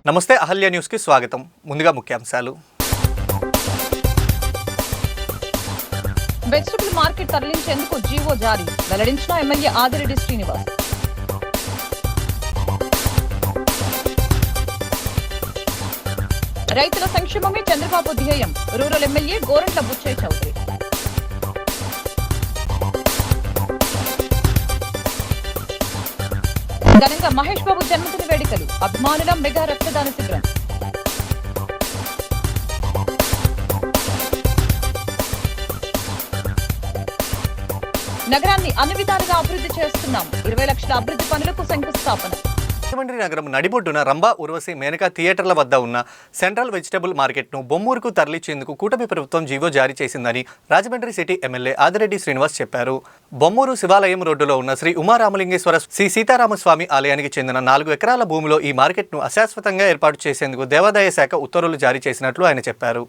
నమస్తే అహల్య న్యూస్కి స్వాగతం. ముందుగా ముఖ్యాంశాలు. వెజిటబుల్ మార్కెట్ తరలించేందుకు జీవో జారీ వెల్లడించిన ఎమ్మెల్యే ఆదిరెడ్డి శ్రీనివాస్. రైతుల సంక్షేమమే చంద్రబాబు ధ్యేయం రూరల్ ఎమ్మెల్యే గోరంట్ల బుచ్చయ్య చౌదరి. ఘనంగా మహేష్ బాబు జన్మదిన వేడుకలు అభిమానుల మెగా రక్తదాన శిబిరం. నగరాన్ని అన్ని విధాలుగా అభివృద్ధి చేస్తున్నాం 20 లక్షల అభివృద్ధి పనులకు శంకుస్థాపన. రాజమండ్రి నగరం నడిబొడ్డున రంభా ఉర్వశి మేనకా థియేటర్ల వద్ద ఉన్న సెంట్రల్ వెజిటబుల్ మార్కెట్ను బొమ్మూరుకు తరలించేందుకు కూటమి ప్రభుత్వం జీవో జారీ చేసిందని రాజమండ్రి సిటీ ఎమ్మెల్యే ఆదిరెడ్డి శ్రీనివాస్ చెప్పారు. బొమ్మూరు శివాలయం రోడ్డులో ఉన్న శ్రీ ఉమారామలింగేశ్వర శ్రీ సీతారామస్వామి ఆలయానికి చెందిన 4 ఎకరాల భూమిలో ఈ మార్కెట్ను అశాశ్వతంగా ఏర్పాటు చేసేందుకు దేవాదాయ శాఖ ఉత్తర్వులు జారీ చేసినట్లు ఆయన చెప్పారు.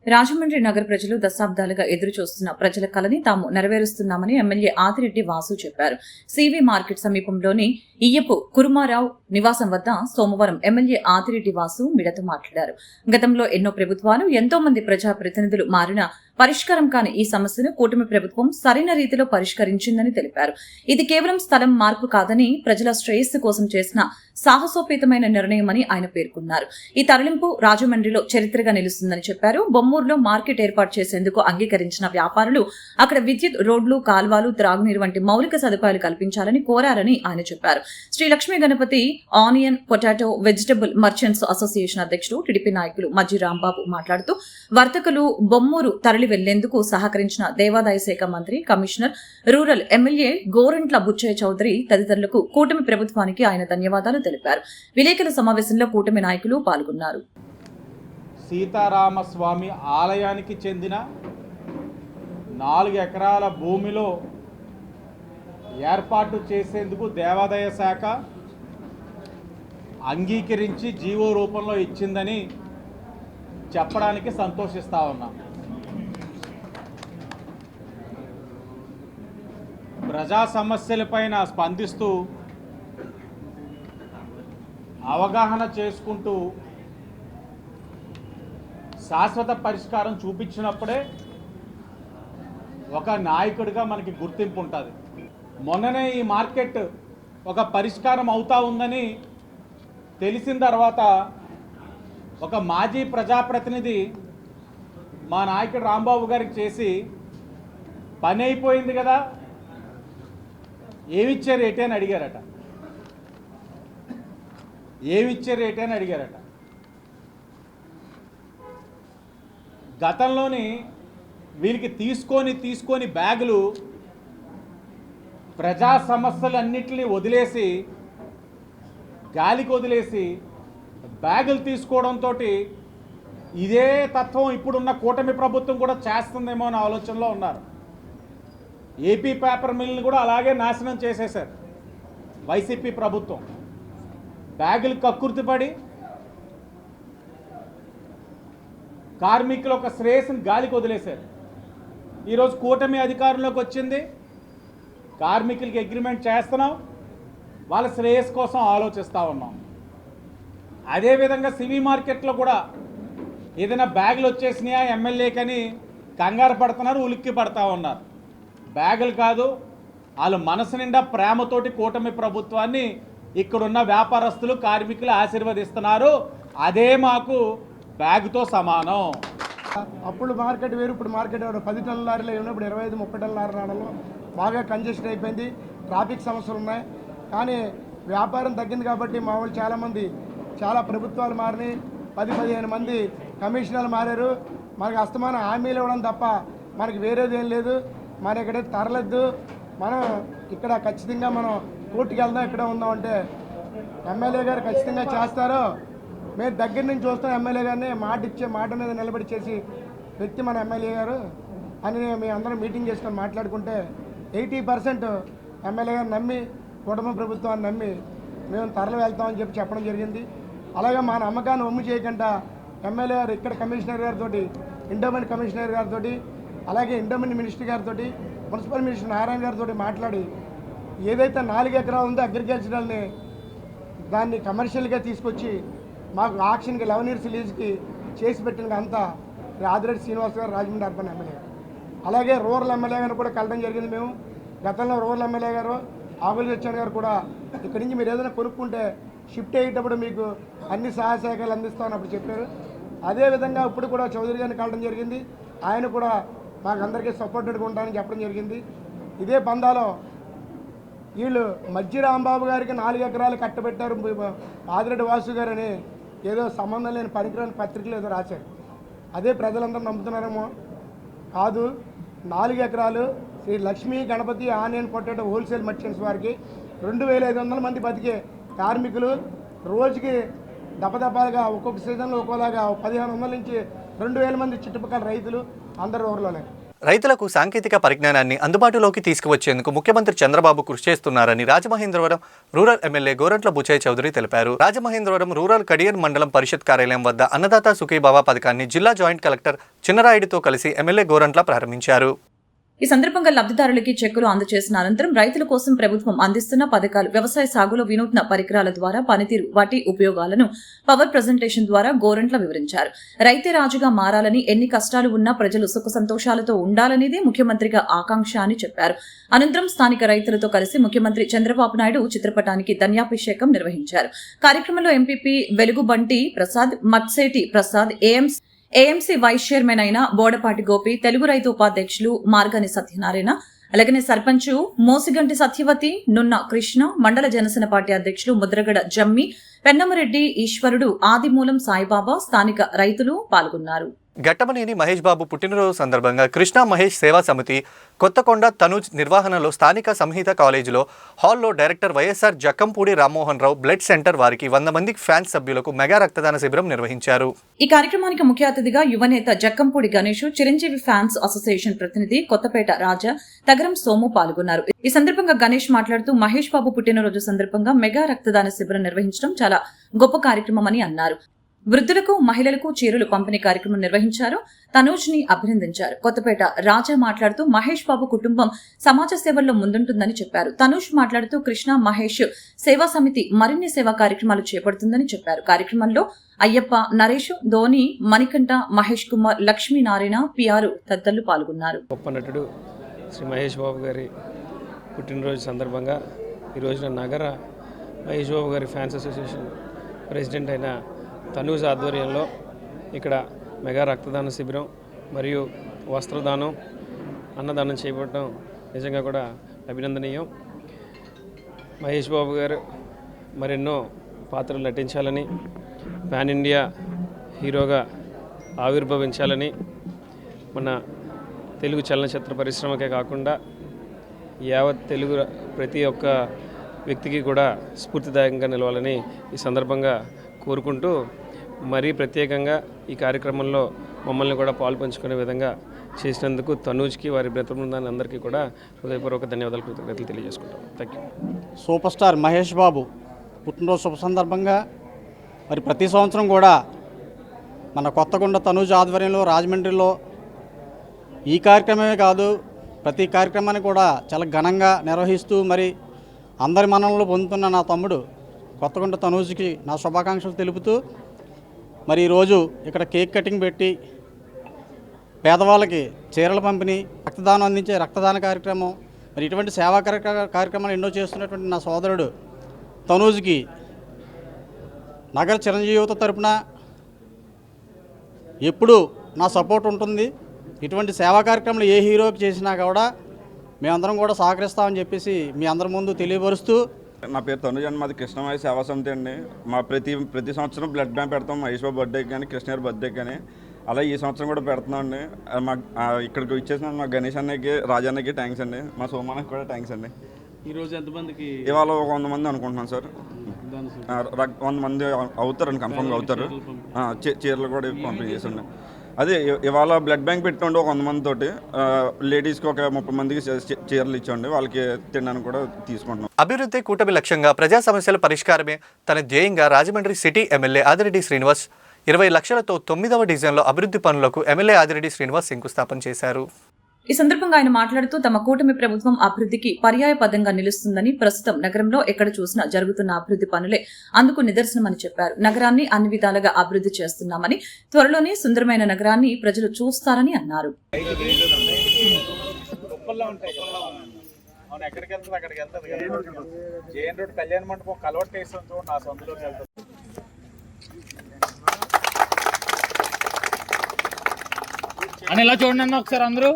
రాజమండ్రి నగర ప్రజలు దశాబ్దాలుగా ఎదురు చూస్తున్న ప్రజల కలని తాము నెరవేరుస్తున్నామని ఎమ్మెల్యే ఆదిరెడ్డి వాసు చెప్పారు. సివి మార్కెట్ సమీపంలోని ఇయ్యపు కురుమారావు నివాసం వద్ద సోమవారం ఎమ్మెల్యే ఆదిరెడ్డి వాసు మీడియాతో మాట్లాడారు. గతంలో ఎన్నో ప్రభుత్వాలు ఎంతో మంది ప్రజాప్రతినిధులు మారినా పరిష్కారం కాని ఈ సమస్యను కూటమి ప్రభుత్వం సరైన రీతిలో పరిష్కరించిందని తెలిపారు. ఇది కేవలం స్థలం మార్పు కాదని ప్రజల శ్రేయస్సు కోసం చేసిన సాహసోపేతమైన నిర్ణయమని ఆయన పేర్కొన్నారు. ఈ తరలింపు రాజమండ్రిలో చరిత్రగా నిలుస్తుందని చెప్పారు. బొమ్మూరులో మార్కెట్ ఏర్పాటు చేసేందుకు అంగీకరించిన వ్యాపారులు అక్కడ విద్యుత్, రోడ్లు, కాల్వలు, త్రాగునీరు వంటి మౌలిక సదుపాయాలు కల్పించాలని కోరారని ఆయన చెప్పారు. Shri Lakshmi Ganapathi onion, potato, vegetable merchants association అధ్యక్షుడు టీడీపీ నాయకులు మజ్జి రాంబాబు మాట్లాడుతూ వర్తకులు బొమ్మూరు తరలి వెళ్లేందుకు సహకరించిన దేవాదాయ శాఖ మంత్రి, commissioner, rural MLA Gorantla Butchaiah Chowdary తదితరులకు కూటమి ప్రభుత్వానికి ఆయన ధన్యవాదాలు తెలిపారు. విలేకరుల సమావేశంలో కూటమి నాయకులు పాల్గొన్నారు. సీతారామస్వామి ఆలయానికి చెందిన 4 ఎకరాల భూమిలో ఏర్పాటు చేసేందుకు దేవాదాయ శాఖ అంగీకరించి జీవో రూపంలో ఇచ్చిందని చెప్పడానికి సంతోషిస్తా ఉన్నాం. ప్రజా సమస్యలపైన స్పందిస్తూ అవగాహన చేసుకుంటూ శాశ్వత పరిష్కారం చూపించినప్పుడే ఒక నాయకుడిగా మనకి గుర్తింపు ఉంటుంది. మొన్ననే ఈ మార్కెట్ ఒక పరిష్కారం అవుతా ఉందని తెలిసిన తర్వాత ఒక మాజీ ప్రజాప్రతినిధి మా నాయకుడు రాంబాబు గారికి చేసి పని అయిపోయింది కదా, ఏమిచ్చారు రేటే అని అడిగారట. గతంలోని వీరికి తీసుకొని బ్యాగులు ప్రజా సమస్యలన్నింటినీ వదిలేసి గాలికి వదిలేసి బ్యాగులు తీసుకోవడంతో ఇదే తత్వం ఇప్పుడున్న కూటమి ప్రభుత్వం కూడా చేస్తుందేమో అనే ఆలోచనలో ఉన్నారు. ఏపీ పేపర్ మిల్ని కూడా అలాగే నాశనం చేసేశారు వైసీపీ ప్రభుత్వం. బ్యాగులు కక్కుర్తిపడి కార్మికులు ఒక శ్రేయస్సుని గాలికి వదిలేశారు. ఈరోజు కూటమి అధికారంలోకి వచ్చింది, కార్మికులకి అగ్రిమెంట్ చేస్తున్నాం, వాళ్ళ శ్రేయస్ కోసం ఆలోచిస్తూ ఉన్నాం. అదేవిధంగా సివి మార్కెట్లో కూడా ఏదైనా బ్యాగులు వచ్చేసినాయా ఎమ్మెల్యేకని కంగారు పడుతున్నారు, ఉలిక్కి పడతా ఉన్నారు. బ్యాగులు కాదు, వాళ్ళు మనసు నిండా ప్రేమతోటి కూటమి ప్రభుత్వాన్ని ఇక్కడున్న వ్యాపారస్తులు, కార్మికులు ఆశీర్వదిస్తున్నారు. అదే మాకు బ్యాగుతో సమానం. అప్పుడు మార్కెట్ వేరు, ఇప్పుడు మార్కెట్ 10 టన్నుల లారీలో ఉన్నప్పుడు 25-30 టన్నుల లారీ రావడంలో బాగా కంజెషన్ అయిపోయింది. ట్రాఫిక్ సమస్యలు ఉన్నాయి. కానీ వ్యాపారం తగ్గింది కాబట్టి మా వాళ్ళు చాలామంది, చాలా ప్రభుత్వాలు మారినాయి, 10-15 మంది కమిషనర్లు మారారు. మనకి అస్తమానం హామీలు ఇవ్వడం తప్ప మనకి వేరేది ఏం లేదు. మన ఇక్కడే తరలద్దు, మనం ఇక్కడ ఖచ్చితంగా మనం కోర్టుకి వెళ్దాం, ఇక్కడ ఉందాం అంటే ఎమ్మెల్యే గారు ఖచ్చితంగా చేస్తారో మేము దగ్గర నుంచి చూస్తాం. ఎమ్మెల్యే గారిని మాట మీద నిలబడి చేసి వ్యక్తి మన ఎమ్మెల్యే గారు అని మేము అందరం మీటింగ్ చేసుకొని మాట్లాడుకుంటే 80% ఎమ్మెల్యే గారు నమ్మి, కుటుంబ ప్రభుత్వాన్ని నమ్మి మేము తరలి వెళ్తామని చెప్పడం జరిగింది. అలాగే మా నమ్మకాన్ని ఒమ్ము చేయకుండా ఎమ్మెల్యే గారు ఇక్కడ కమిషనర్ గారితో, ఎండోమెంట్ కమిషనర్ గారితో, అలాగే ఎండోమెంట్ మినిస్టర్ గారితో, మున్సిపల్ మినిస్టర్ నారాయణ గారితో మాట్లాడి ఏదైతే 4 ఎకరాలు ఉందో అగ్రికల్చరల్ని దాన్ని కమర్షియల్గా తీసుకొచ్చి మాకు ఆక్షన్కి 11 ఇయర్స్ లీజ్కి చేసి పెట్టిన అంతా ఆదిరెడ్డి శ్రీనివాస్ గారు, రాజమండ్రి అర్బన్ ఎమ్మెల్యే. అలాగే రూరల్ ఎమ్మెల్యే గారు కూడా కలడం జరిగింది. మేము గతంలో రూరల్ ఎమ్మెల్యే గారు ఆవుల సత్యనారాయణ గారు కూడా ఇక్కడి నుంచి మీరు ఏదైనా కొనుక్కుంటే షిఫ్ట్ అయ్యేటప్పుడు మీకు అన్ని సహాయ సహకారాలు అందిస్తామని అప్పుడు చెప్పారు. అదేవిధంగా ఇప్పుడు కూడా చౌదరి గారిని కలడం జరిగింది. ఆయన కూడా మాకు అందరికీ సపోర్టెడ్గా ఉంటానని చెప్పడం జరిగింది. ఇదే పందాలో వీళ్ళు మధ్య రాంబాబు గారికి 4 ఎకరాలు కట్టబెట్టారు ఆదిరెడ్డి వాసు గారు అని ఏదో సంబంధం లేని పనికిరాని పత్రికలు ఏదో రాశారు. అదే ప్రజలందరూ నమ్ముతున్నారేమో. కాదు, 4 ఎకరాలు Shri Lakshmi Ganapathi onion potato wholesale merchants వారికి 2500 మంది బతికే కార్మికులు రోజుకి దపదపాలుగా ఒక్కొక్క సీజన్లో ఒక్కోలాగా 1500 నుంచి 2000 మంది చుట్టుపక్కల రైతులు అందరు ఊర్లోనే. రైతులకు సాంకేతిక పరిజ్ఞానాన్ని అందుబాటులోకి తీసుకువచ్చేందుకు ముఖ్యమంత్రి చంద్రబాబు కృషి చేస్తున్నారని రాజమహేంద్రవరం రూరల్ ఎమ్మెల్యే గోరంట్ల బుచ్చయ్య చౌదరి తెలిపారు. రాజమహేంద్రవరం రూరల్ కడియన్ మండలం పరిషత్ కార్యాలయం వద్ద అన్నదాత సుఖీభావ పథకాన్ని జిల్లా జాయింట్ కలెక్టర్ చిన్నరాయుడితో కలిసి ఎమ్మెల్యే గోరంట్ల ప్రారంభించారు. ఈ సందర్భంగా లబ్ధిదారులకి చెక్కులు అందజేసిన అనంతరం రైతుల కోసం ప్రభుత్వం అందిస్తున్న పథకాలు, వ్యవసాయ సాగులో వినూత్న పరికరాల ద్వారా పనితీరు, వాటి ఉపయోగాలను పవర్ ప్రజెంటేషన్ ద్వారా గోరంట్ల వివరించారు. రైతే రాజుగా మారాలని, ఎన్ని కష్టాలు ఉన్నా ప్రజలు సుఖ సంతోషాలతో ఉండాలనేదే ముఖ్యమంత్రిగా ఆకాంక్ష అని చెప్పారు. అనంతరం స్థానిక రైతులతో కలిసి ముఖ్యమంత్రి చంద్రబాబు నాయుడు చిత్రపటానికి ధన్యాభిషేకం నిర్వహించారు. కార్యక్రమంలో MPP Velugubanti Prasad, Matseti Prasad, AMC vice chairman అయిన బోడపాటి గోపి, తెలుగు రైతు ఉపాధ్యక్షులు మార్గని సత్యనారాయణ, అలాగనే సర్పంచ్ మోసిగంటి సత్యవతి, నున్న కృష్ణ, మండల జనసేన పార్టీ అధ్యక్షులు ముద్రగడ జమ్మి, పెన్నమరెడ్డి ఈశ్వరుడు, ఆదిమూలం సాయిబాబా, స్థానిక రైతులు పాల్గొన్నారు. ఘట్టమనేని మహేష్ బాబు పుట్టినరోజు సందర్భంగా కృష్ణా మహేష్ సేవా సమితి కొత్తకొండ తనూజ్ నిర్వహణలో స్థానిక సంహిత కాలేజీలో హాల్లో director YSR Jakkampudi Rammohan Rao blood centre వారికి 100 మంది ఫ్యాన్స్ సభ్యులకు మెగా రక్తదాన శిబిరం నిర్వహించారు. ఈ కార్యక్రమానికి ముఖ్య అతిథిగా యువనేత జక్కంపూడి గణేష్, చిరంజీవి ఫ్యాన్స్ అసోసియేషన్ ప్రతినిధి కొత్తపేట రాజా, తగరం సోము పాల్గొన్నారు. ఈ సందర్భంగా గణేష్ మాట్లాడుతూ మహేష్ బాబు పుట్టినరోజు సందర్భంగా మెగా రక్తదాన శిబిరం నిర్వహించడం చాలా గొప్ప కార్యక్రమమని అన్నారు. వృద్ధులకు, మహిళలకు చీరలు పంపిణీ కార్యక్రమం నిర్వహించారు. తనూజ్ ని అభినందించారు. కొత్తపేట రాజా మాట్లాడుతూ మహేష్ బాబు కుటుంబం సమాజ సేవల్లో ముందుంటుందని చెప్పారు. తనూజ్ మాట్లాడుతూ కృష్ణ మహేష్ సేవా సమితి మరిన్ని సేవా కార్యక్రమాలు చేపడుతుందని చెప్పారు. కార్యక్రమంలో అయ్యప్ప, నరేష్, ధోని, మణికంఠ, మహేష్ కుమార్, లక్ష్మీనారాయణ, పిఆర్ తదితరులు పాల్గొన్నారు. గొప్ప నటుడు శ్రీ మహేష్ బాబు గారి పుట్టినరోజు సందర్భంగా ఈ రోజున నగర మహేష్ బాబు గారి ఫ్యాన్స్ అసోసియేషన్ ప్రెసిడెంట్ అయిన తనూజ్ ఆధ్వర్యంలో ఇక్కడ మెగా రక్తదాన శిబిరం మరియు వస్త్రదానం, అన్నదానం చేపట్టడం నిజంగా కూడా అభినందనీయం. మహేష్ బాబు గారు మరెన్నో పాత్రలు నటించాలని, పాన్ ఇండియా హీరోగా ఆవిర్భవించాలని, మన తెలుగు చలనచిత్ర పరిశ్రమకే కాకుండా యావత్ తెలుగు ప్రతి ఒక్క వ్యక్తికి కూడా స్ఫూర్తిదాయకంగా నిలవాలని ఈ సందర్భంగా కోరుకుంటూ, మరీ ప్రత్యేకంగా ఈ కార్యక్రమంలో మమ్మల్ని కూడా పాల్పంచుకునే విధంగా చేసినందుకు తనూజ్కి, వారి బృంద బృందాన్ని అందరికీ కూడా హృదయపూర్వక ధన్యవాదాలు, కృతజ్ఞతలు తెలియజేసుకుంటాం. Thank you. Super star Mahesh Babu పుట్టినరోజు శుభ సందర్భంగా మరి ప్రతి సంవత్సరం కూడా మన కొత్తకొండ తనూజ్ ఆధ్వర్యంలో రాజమండ్రిలో ఈ కార్యక్రమమే కాదు ప్రతి కార్యక్రమాన్ని కూడా చాలా ఘనంగా నిర్వహిస్తూ మరి అందరి మన్ననలు పొందుతున్న నా తమ్ముడు కొత్తకొండ తనూజ్కి నా శుభాకాంక్షలు తెలుపుతూ మరి ఈరోజు ఇక్కడ కేక్ కటింగ్ పెట్టి పేదవాళ్ళకి చీరల పంపిణీ, రక్తదానం అందించే రక్తదాన కార్యక్రమం, మరి ఇటువంటి సేవా కార్యక్రమాలు ఎన్నో చేస్తున్నటువంటి నా సోదరుడు తనూజ్కి నగర చిరంజీవి యువత తరపున ఎప్పుడూ నా సపోర్ట్ ఉంటుంది. ఇటువంటి సేవా కార్యక్రమాలు ఏ హీరోకి చేసినా కూడా మేమందరం కూడా సహకరిస్తామని చెప్పేసి మీ అందరి ముందు తెలియపరుస్తూ, నా పేరు తనుజ్ అండి, మాది కృష్ణమహేష్ సేవా సమితి అండి. మా ప్రతి సంవత్సరం బ్లడ్ బ్యాంక్ పెడతాం, మహేష్ బాబు బర్త్డేకి కానీ కృష్ణ గారి బర్త్డేకి కానీ. అలా ఈ సంవత్సరం కూడా పెడుతున్నాం అండి. మా ఇక్కడికి ఇచ్చేసిన మా గణేష్ అన్నకి, రాజన్నకి థ్యాంక్స్ అండి, మా సోమానికి కూడా థ్యాంక్స్ అండి. ఈరోజు ఎంతమందికి? ఇవాళ ఒక 100 మంది అనుకుంటున్నాం సార్. 100 మంది అవుతారండి, కన్ఫర్మ్గా అవుతారు. చీరలు కూడా పంపిణీ చేసండి. అదే ఇవాళ బ్లడ్ బ్యాంక్ పెట్టుకోండి, ఒక 100 మంది తోటి లేడీస్కి ఒక 30 మందికి చీరలు ఇచ్చండి, వాళ్ళకి తినడానికి కూడా తీసుకుంటున్నాం. అభివృద్ధి కూటమి లక్ష్యంగా ప్రజా సమస్యల పరిష్కారమే తన ధ్యేయంగా రాజమండ్రి సిటీ ఎమ్మెల్యే ఆదిరెడ్డి శ్రీనివాస్ 20 లక్షలతో 9వ డివిజన్లో అభివృద్ధి పనులకు ఎమ్మెల్యే ఆదిరెడ్డి శ్రీనివాస్ శంకుస్థాపన చేశారు. ఈ సందర్భంగా ఆయన మాట్లాడుతూ తమ కూటమి ప్రభుత్వం అభివృద్ధికి పర్యాయపదంగా నిలుస్తుందని, ప్రస్తుతం నగరంలో ఎక్కడ చూసినా జరుగుతున్న అభివృద్ధి పనులే అందుకు నిదర్శనమని చెప్పారు. నగరాన్ని అన్ని విధాలుగా అభివృద్ధి చేస్తున్నామని, త్వరలోనే సుందరమైన నగరాన్ని ప్రజలు చూస్తారని అన్నారు. ఎక్కడికి వెళ్తుంది అక్కడికి వెళ్తుంది జేఎన్ రోడ్ కళ్యాణ మండపం కలవట్ వేసాం చూడండి, నా సొంతలోకి వెళ్తుంది. అని ఇలా చూడండి అన్న ఒకసారి అందరూ.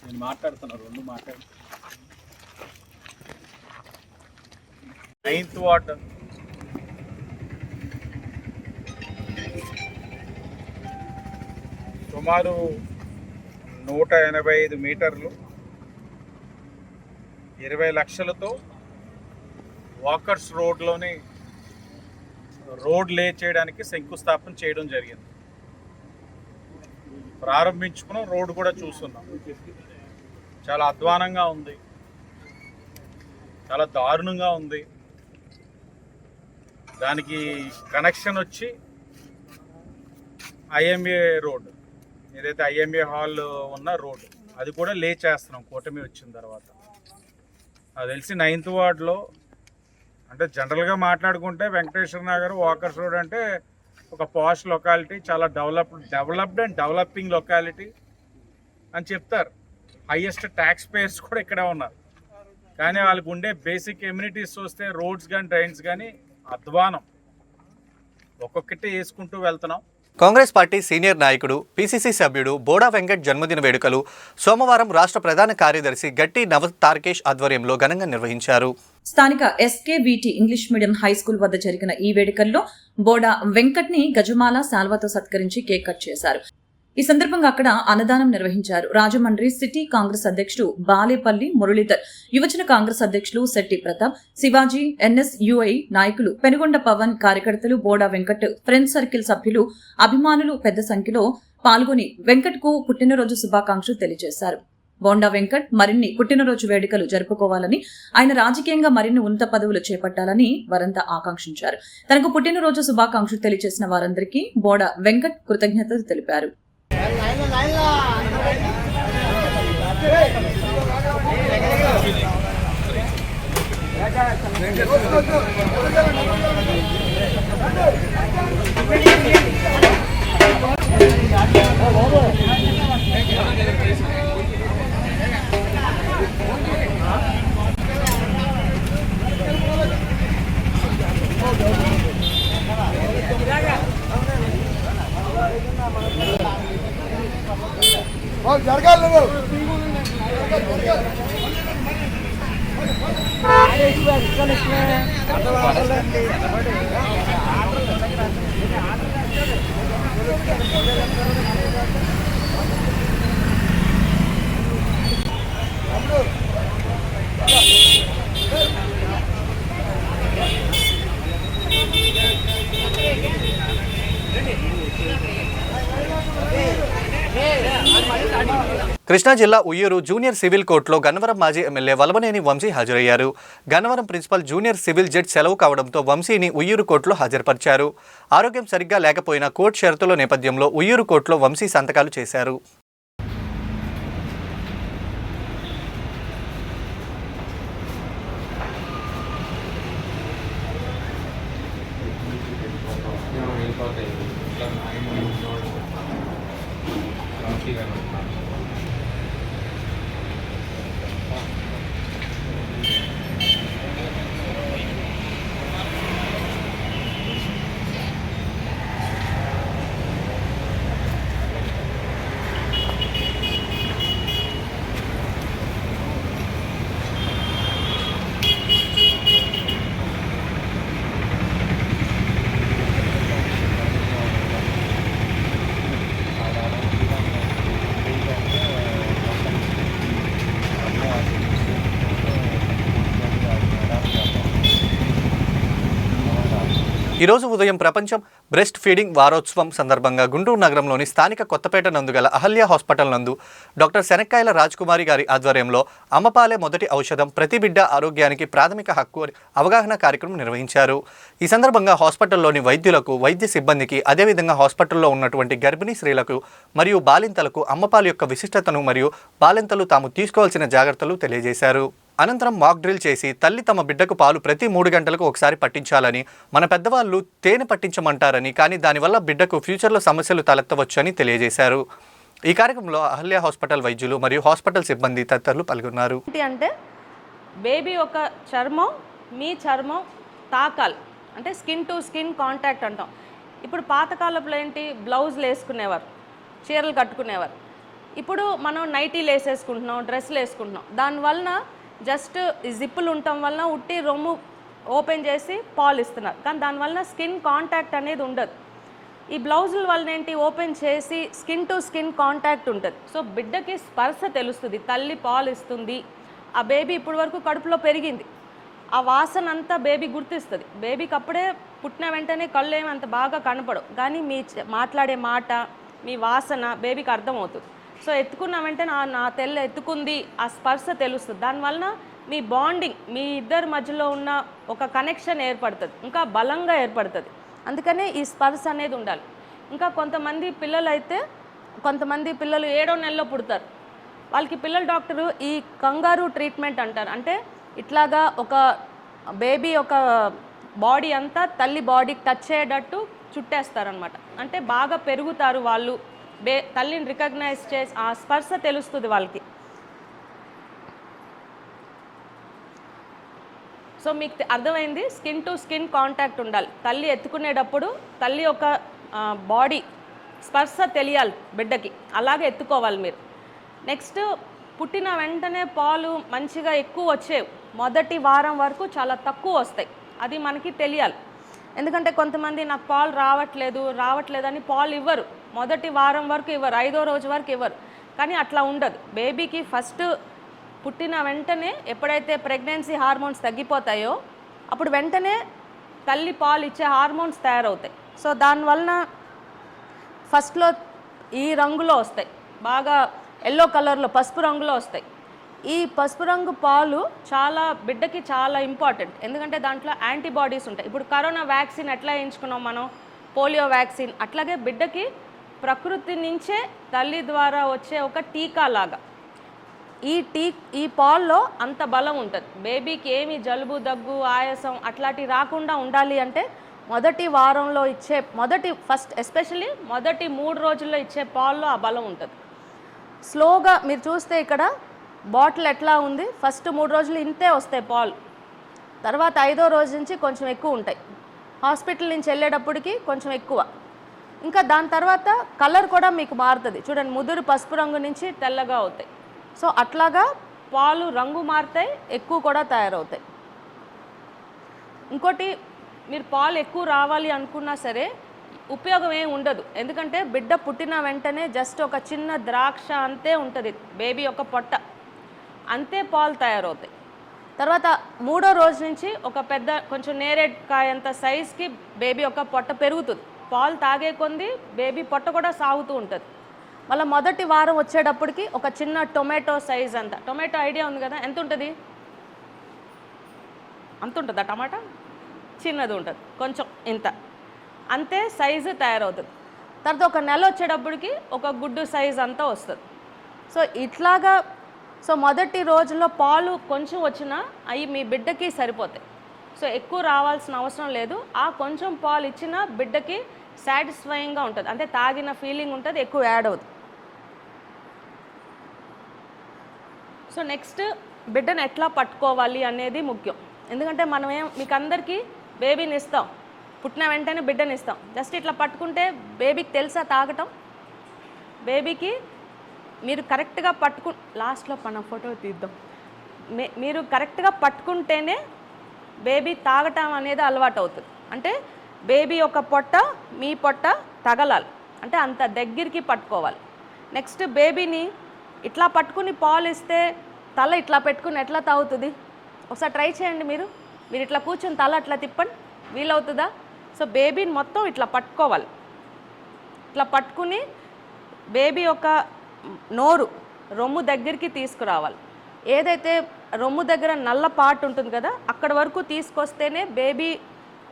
నేను మాట్లాడుతున్నా, రెండు మాట్లాడుతున్నా. 9th వార్డ్ సుమారు 185 మీటర్లు 20 లక్షలతో వాకర్స్ రోడ్లోని రోడ్ లే చేయడానికి శంకుస్థాపన చేయడం జరిగింది. ప్రారంభించుకున్నాం, రోడ్డు కూడా చూస్తున్నాం. చాలా అధ్వానంగా ఉంది, చాలా దారుణంగా ఉంది. దానికి కనెక్షన్ వచ్చి ఐఎంఏ రోడ్, ఏదైతే ఐఎంఏ హాల్ ఉన్న రోడ్, అది కూడా లే చేస్తున్నాం కూటమి వచ్చిన తర్వాత. అది తెలిసి 9th వార్డులో అంటే జనరల్గా మాట్లాడుకుంటే వెంకటేశ్వర నగర్ వాకర్స్ రోడ్ అంటే ఒక పాష్ లొకాలిటీ, చాలా డెవలప్డ్ అండ్ డెవలపింగ్ లొకాలిటీ అని చెప్తారు. హైయెస్ట్ ట్యాక్స్ పేయర్స్ కూడా ఇక్కడే ఉన్నారు. కానీ వాళ్ళకు ఉండే బేసిక్ ఎమ్యూనిటీస్ చూస్తే రోడ్స్ కానీ డ్రైన్స్ కానీ అధ్వానం, ఒక్కొక్కటి వేసుకుంటూ వెళ్తున్నాం. కాంగ్రెస్ పార్టీ సీనియర్ నాయకుడు పీసీసీ సభ్యుడు బోడా వెంకట్ జన్మదిన వేడుకలు సోమవారం రాష్ట్ర ప్రధాన కార్యదర్శి గట్టి నవ తారకేష్ ఆధ్వర్యంలో ఘనంగా నిర్వహించారు. స్థానిక ఎస్కేవిటి ఇంగ్లీష్ మీడియం హైస్కూల్ వద్ద జరిగిన ఈ వేడుకల్లో బోడా వెంకట్ ని గజమాల శాల్వాతో సత్కరించి కేక్ కట్ చేశారు. ఈ సందర్భంగా అక్కడ అన్నదానం నిర్వహించారు. రాజమండ్రి సిటీ కాంగ్రెస్ అధ్యక్షుడు బాలేపల్లి మురళీధర్, యువజన కాంగ్రెస్ అధ్యక్షులు శెట్టి ప్రతాప్, శివాజీ, ఎన్ఎస్యుఐ నాయకులు, పెనుగొండ పవన్, కార్యకర్తలు, బోడా వెంకట్ ఫ్రెండ్స్ సర్కిల్ సభ్యులు, అభిమానులు పెద్ద సంఖ్యలో పాల్గొని వెంకట్ కు పుట్టినరోజు శుభాకాంక్షలు తెలియజేశారు. బోండా వెంకట్ మరిన్ని పుట్టినరోజు వేడుకలు జరుపుకోవాలని, ఆయన రాజకీయంగా మరిన్ని ఉన్నత పదవులు చేపట్టాలని వారంతా ఆకాంక్షించారు. తనకు పుట్టినరోజు శుభాకాంక్షలు తెలియజేసిన వారందరికీ బోడా వెంకట్ కృతజ్ఞతలు తెలిపారు. జరగాలి కృష్ణా జిల్లా ఉయ్యూరు జూనియర్ సివిల్ కోర్టులో గన్నవరం మాజీ ఎమ్మెల్యే వలవనేని వంశీ హాజరయ్యారు. Gannavaram principal junior civil judge సెలవు కావడంతో వంశీని ఉయ్యూరు కోర్టులో హాజరుపరిచారు. ఆరోగ్యం సరిగ్గా లేకపోయినా కోర్టు షరతుల నేపథ్యంలో ఉయ్యూరు కోర్టులో వంశీ సంతకాలు చేశారు. ఈరోజు ఉదయం ప్రపంచం బ్రెస్ట్ ఫీడింగ్ వారోత్సవం సందర్భంగా గుంటూరు నగరంలోని స్థానిక కొత్తపేట నందు గల అహల్య హాస్పిటల్ నందు డాక్టర్ శనక్కాయల రాజ్కుమారి గారి ఆధ్వర్యంలో అమ్మపాలే మొదటి ఔషధం ప్రతి బిడ్డ ఆరోగ్యానికి ప్రాథమిక హక్కు అవగాహన కార్యక్రమం నిర్వహించారు. ఈ సందర్భంగా హాస్పిటల్లోని వైద్యులకు, వైద్య సిబ్బందికి, అదేవిధంగా హాస్పిటల్లో ఉన్నటువంటి గర్భిణీ స్త్రీలకు మరియు బాలింతలకు అమ్మపాలు యొక్క విశిష్టతను మరియు బాలింతలు తాము తీసుకోవాల్సిన జాగ్రత్తలు తెలియజేశారు. అనంతరం మాక్ డ్రిల్ చేసి తల్లి తమ బిడ్డకు పాలు ప్రతి 3 గంటలకు ఒకసారి పట్టించాలని, మన పెద్దవాళ్ళు తేనె పట్టించమంటారని, కానీ దానివల్ల బిడ్డకు ఫ్యూచర్లో సమస్యలు తలెత్తవచ్చని తెలియజేశారు. ఈ కార్యక్రమంలో అహల్య హాస్పిటల్ వైద్యులు మరియు హాస్పిటల్ సిబ్బంది తదితరులు పాల్గొన్నారు. అంటే బేబీ ఒక చర్మం మీ చర్మం తాకాలి, అంటే స్కిన్ టు స్కిన్ కాంటాక్ట్ అంటాం. ఇప్పుడు పాతకాలంలో ఏంటి, బ్లౌజులు వేసుకునేవారు, చీరలు కట్టుకునేవారు. ఇప్పుడు మనం నైటీలు వేసేసుకుంటున్నాం, డ్రెస్సులు వేసుకుంటున్నాం. దానివలన జస్ట్ జిప్పులు ఉండటం వలన ఉట్టి రొమ్ము ఓపెన్ చేసి పాలు ఇస్తున్నారు, కానీ దానివలన స్కిన్ కాంటాక్ట్ అనేది ఉండదు. ఈ బ్లౌజుల వలన ఏంటి, ఓపెన్ చేసి స్కిన్ టు స్కిన్ కాంటాక్ట్ ఉంటుంది. సో బిడ్డకి స్పర్శ తెలుస్తుంది, తల్లి పాలు ఇస్తుంది. ఆ బేబీ ఇప్పటి వరకు కడుపులో పెరిగింది, ఆ వాసన అంతా బేబీ గుర్తిస్తుంది. బేబీకి అప్పుడే పుట్టిన వెంటనే కళ్ళు ఏమి అంత బాగా కనపడవు, కానీ మీ మాట్లాడే మాట, మీ వాసన బేబీకి అర్థమవుతుంది. సో ఎత్తుకున్న వెంటనే నా తెల్ల ఎత్తుకుంది, ఆ స్పర్శ తెలుస్తుంది. దానివలన మీ బాండింగ్, మీ ఇద్దరి మధ్యలో ఉన్న ఒక కనెక్షన్ ఏర్పడుతుంది, ఇంకా బలంగా ఏర్పడుతుంది. అందుకనే ఈ స్పర్శ అనేది ఉండాలి. ఇంకా కొంతమంది పిల్లలు అయితే, కొంతమంది పిల్లలు 7వ నెలలో పుడతారు, వాళ్ళకి పిల్లల డాక్టరు ఈ కంగారు ట్రీట్మెంట్ అంటారు. అంటే ఇట్లాగా ఒక బేబీ ఒక బాడీ అంతా తల్లి బాడీకి టచ్ అయ్యేటట్టు చుట్టేస్తారనమాట. అంటే బాగా పెరుగుతారు వాళ్ళు, తల్లిని రికగ్నైజ్ చేసి ఆ స్పర్శ తెలుస్తుంది వాళ్ళకి. సో మీకు అర్థమైంది, స్కిన్ టు స్కిన్ కాంటాక్ట్ ఉండాలి. తల్లి ఎత్తుకునేటప్పుడు తల్లి ఒక బాడీ స్పర్శ తెలియాలి బిడ్డకి, అలాగే ఎత్తుకోవాలి మీరు. నెక్స్ట్, పుట్టిన వెంటనే పాలు మంచిగా ఎక్కువ వచ్చేవి, మొదటి వారం వరకు చాలా తక్కువ వస్తాయి, అది మనకి తెలియాలి. ఎందుకంటే కొంతమంది నాకు పాలు రావట్లేదు అని పాలు ఇవ్వరు, మొదటి వారం వరకు ఇవ్వరు, 5వ రోజు వరకు ఇవ్వరు. కానీ అట్లా ఉండదు. బేబీకి ఫస్ట్ పుట్టిన వెంటనే ఎప్పుడైతే ప్రెగ్నెన్సీ హార్మోన్స్ తగ్గిపోతాయో అప్పుడు వెంటనే తల్లి పాలు ఇచ్చే హార్మోన్స్ తయారవుతాయి. సో దానివలన ఫస్ట్లో ఈ రంగులో వస్తాయి, బాగా ఎల్లో కలర్లో పసుపు రంగులో వస్తాయి. ఈ పసుపు రంగు పాలు చాలా బిడ్డకి చాలా ఇంపార్టెంట్, ఎందుకంటే దాంట్లో యాంటీబాడీస్ ఉంటాయి. ఇప్పుడు కరోనా వ్యాక్సిన్ ఎట్లా వేయించుకున్నాం మనం, పోలియో వ్యాక్సిన్, అట్లాగే బిడ్డకి ప్రకృతి నుంచే తల్లి ద్వారా వచ్చే ఒక టీకా లాగా ఈ పాల్లో అంత బలం ఉంటుంది. బేబీకి ఏమి జలుబు, దగ్గు, ఆయాసం అట్లాంటివి రాకుండా ఉండాలి అంటే మొదటి వారంలో ఇచ్చే ఫస్ట్ ఎస్పెషల్లీ మొదటి 3 రోజుల్లో ఇచ్చే పాల్లో ఆ బలం ఉంటుంది. స్లోగా మీరు చూస్తే ఇక్కడ బాటిల్ ఎట్లా ఉంది, ఫస్ట్ 3 రోజులు ఇంతే వస్తాయి పాలు, తర్వాత 5వ రోజు నుంచి కొంచెం ఎక్కువ ఉంటాయి, హాస్పిటల్ నుంచి వెళ్ళేటప్పటికి కొంచెం ఎక్కువ. ఇంకా దాని తర్వాత కలర్ కూడా మీకు మారుతుంది, చూడండి, ముదురు పసుపు రంగు నుంచి తెల్లగా అవుతాయి. సో అట్లాగా పాలు రంగు మారుతాయి, ఎక్కువ కూడా తయారవుతాయి. ఇంకోటి, మీరు పాలు ఎక్కువ రావాలి అనుకున్నా సరే ఉపయోగం ఏమి ఉండదు, ఎందుకంటే బిడ్డ పుట్టిన వెంటనే జస్ట్ ఒక చిన్న ద్రాక్ష అంతే ఉంటుంది బేబీ యొక్క పొట్ట, అంతే పాలు తయారవుతాయి. తర్వాత 3వ రోజు నుంచి ఒక పెద్ద కొంచెం నేరేడుకాయంత సైజ్కి బేబీ యొక్క పొట్ట పెరుగుతుంది. పాలు తాగే కొంది బేబీ పొట్ట కూడా సాగుతూ ఉంటుంది. మళ్ళీ మొదటి వారం వచ్చేటప్పటికి ఒక చిన్న టొమాటో సైజ్ అంత, టొమాటో ఐడియా ఉంది కదా, ఎంత ఉంటుంది, అంత ఉంటుందా టమాటా, చిన్నది ఉంటుంది కొంచెం ఇంత, అంతే సైజు తయారవుతుంది. తర్వాత ఒక నెల వచ్చేటప్పటికి ఒక గుడ్డు సైజ్ అంతా వస్తుంది. సో ఇట్లాగా, సో మొదటి రోజుల్లో పాలు కొంచెం వచ్చినా అవి మీ బిడ్డకి సరిపోతాయి. సో ఎక్కువ రావాల్సిన అవసరం లేదు, ఆ కొంచెం పాలు ఇచ్చినా బిడ్డకి సాటిస్ఫైయింగ్గా ఉంటుంది, అంటే తాగిన ఫీలింగ్ ఉంటుంది, ఎక్కువ యాడ్ అవుతుంది. సో నెక్స్ట్, బిడ్డను ఎట్లా పట్టుకోవాలి అనేది ముఖ్యం. ఎందుకంటే మీకు అందరికీ బేబీని ఇస్తాం, పుట్టిన వెంటనే బిడ్డని ఇస్తాం, జస్ట్ ఇట్లా పట్టుకుంటే బేబీకి తెలుసా తాగటం, బేబీకి మీరు కరెక్ట్గా లాస్ట్లో మన ఫోటో తీద్దాం, మీరు కరెక్ట్గా పట్టుకుంటేనే బేబీ తాగటం అనేది అలవాటు అవుతుంది. అంటే బేబీ యొక్క పొట్ట మీ పొట్ట తగలాలి, అంటే అంత దగ్గరికి పట్టుకోవాలి. నెక్స్ట్, బేబీని ఇట్లా పట్టుకుని పాలు ఇస్తే తల ఇట్లా పెట్టుకుని ఎట్లా తాగుతుంది, ఒకసారి ట్రై చేయండి. మీరు ఇట్లా కూర్చొని తల అట్లా తిప్పండి, వీలవుతుందా? సో బేబీని మొత్తం ఇట్లా పట్టుకోవాలి. ఇట్లా పట్టుకుని బేబీ యొక్క నోరు రొమ్ము దగ్గరికి తీసుకురావాలి. ఏదైతే రొమ్ము దగ్గర నల్ల పార్ట్ ఉంటుంది కదా, అక్కడ వరకు తీసుకొస్తేనే బేబీ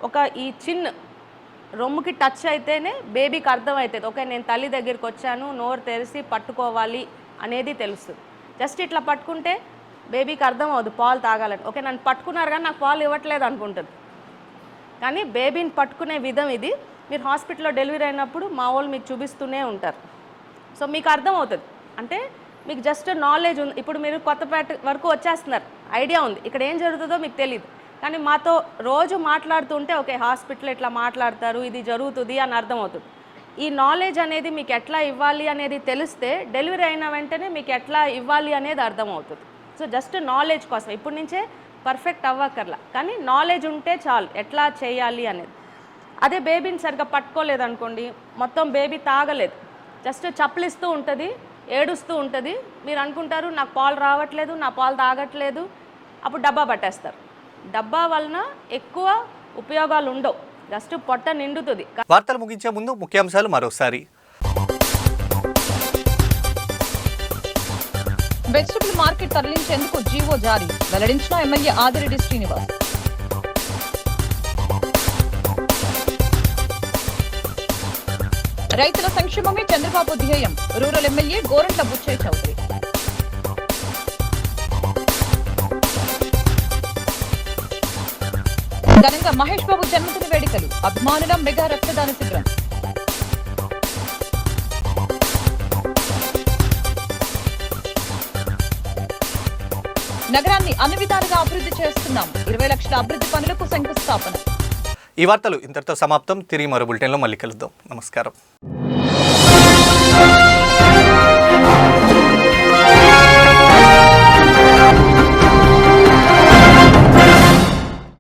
ఒక ఈ చిన్న రొమ్ముకి టచ్ అయితేనే బేబీకి అర్థమవుతుంది, ఓకే నేను తల్లి దగ్గరికి వచ్చాను, నోరు తెరిచి పట్టుకోవాలి అనేది తెలుస్తుంది. జస్ట్ ఇట్లా పట్టుకుంటే బేబీకి అర్థం అవ్వదు పాలు తాగాలని. ఓకే నన్ను పట్టుకున్నారు కానీ నాకు పాలు ఇవ్వట్లేదు అనుకుంటుంది. కానీ బేబీని పట్టుకునే విధం ఇది. మీరు హాస్పిటల్లో డెలివరీ అయినప్పుడు మా వాళ్ళు మీకు చూపిస్తూనే ఉంటారు. సో మీకు అర్థమవుతుంది, అంటే మీకు జస్ట్ నాలెడ్జ్ ఉంది. ఇప్పుడు మీరు కొత్తపేట వరకు వచ్చేస్తున్నారు, ఐడియా ఉంది, ఇక్కడ ఏం జరుగుతుందో మీకు తెలియదు. కానీ మాతో రోజు మాట్లాడుతుంటే ఓకే హాస్పిటల్లో ఇట్లా మాట్లాడతారు, ఇది జరుగుతుంది అని అర్థమవుతుంది. ఈ నాలెడ్జ్ అనేది మీకు ఎట్లా ఇవ్వాలి అనేది తెలిస్తే డెలివరీ అయిన వెంటనే మీకు ఎట్లా ఇవ్వాలి అనేది అర్థమవుతుంది. సో జస్ట్ నాలెడ్జ్ కోసం ఇప్పటి నుంచే పర్ఫెక్ట్ అవ్వక్కర్లా, కానీ నాలెడ్జ్ ఉంటే చాలు ఎట్లా చేయాలి అనేది. అదే బేబీని సరిగ్గా పట్టుకోలేదు అనుకోండి, మొత్తం బేబీ తాగలేదు, జస్ట్ చప్పలిస్తూ ఉంటుంది, ఏడుస్తూ ఉంటుంది. మీరు అనుకుంటారు నాకు పాలు రావట్లేదు, నా పాలు తాగట్లేదు, అప్పుడు డబ్బా పట్టేస్తారు. డబ్బా వలన ఎక్కువ ఉపయోగాలు ఉండవు, జస్ట్ పొట్ట నిండుతుంది. వార్తలు ముగించే ముందు ముఖ్యాంశాలు మరోసారి. వెజిటబుల్ మార్కెట్ తరలించేందుకు జీవో జారీ, వెల్లడించిన ఎమ్మెల్యే ఆదిరెడ్డి శ్రీనివాస్. రైతుల సంక్షేమమే చంద్రబాబు ధ్యేయం, రూరల్ ఎమ్మెల్యే గోరంట్ల బుచ్చయ్య చౌదరి. ఘనంగా మహేష్ బాబు జన్మదిన వేడుకలు, అభిమానుల మెగా రక్తదాన శిబిరం. నగరాన్ని అన్ని విధాలుగా అభివృద్ధి చేస్తున్నాం, 20 లక్షల అభివృద్ధి పనులకు శంకుస్థాపన. ఈ వార్తలు ఇంతటితో సమాప్తం. తిరిగి మరో బులెటిన్లో మళ్ళీ కలుద్దాం. నమస్కారం.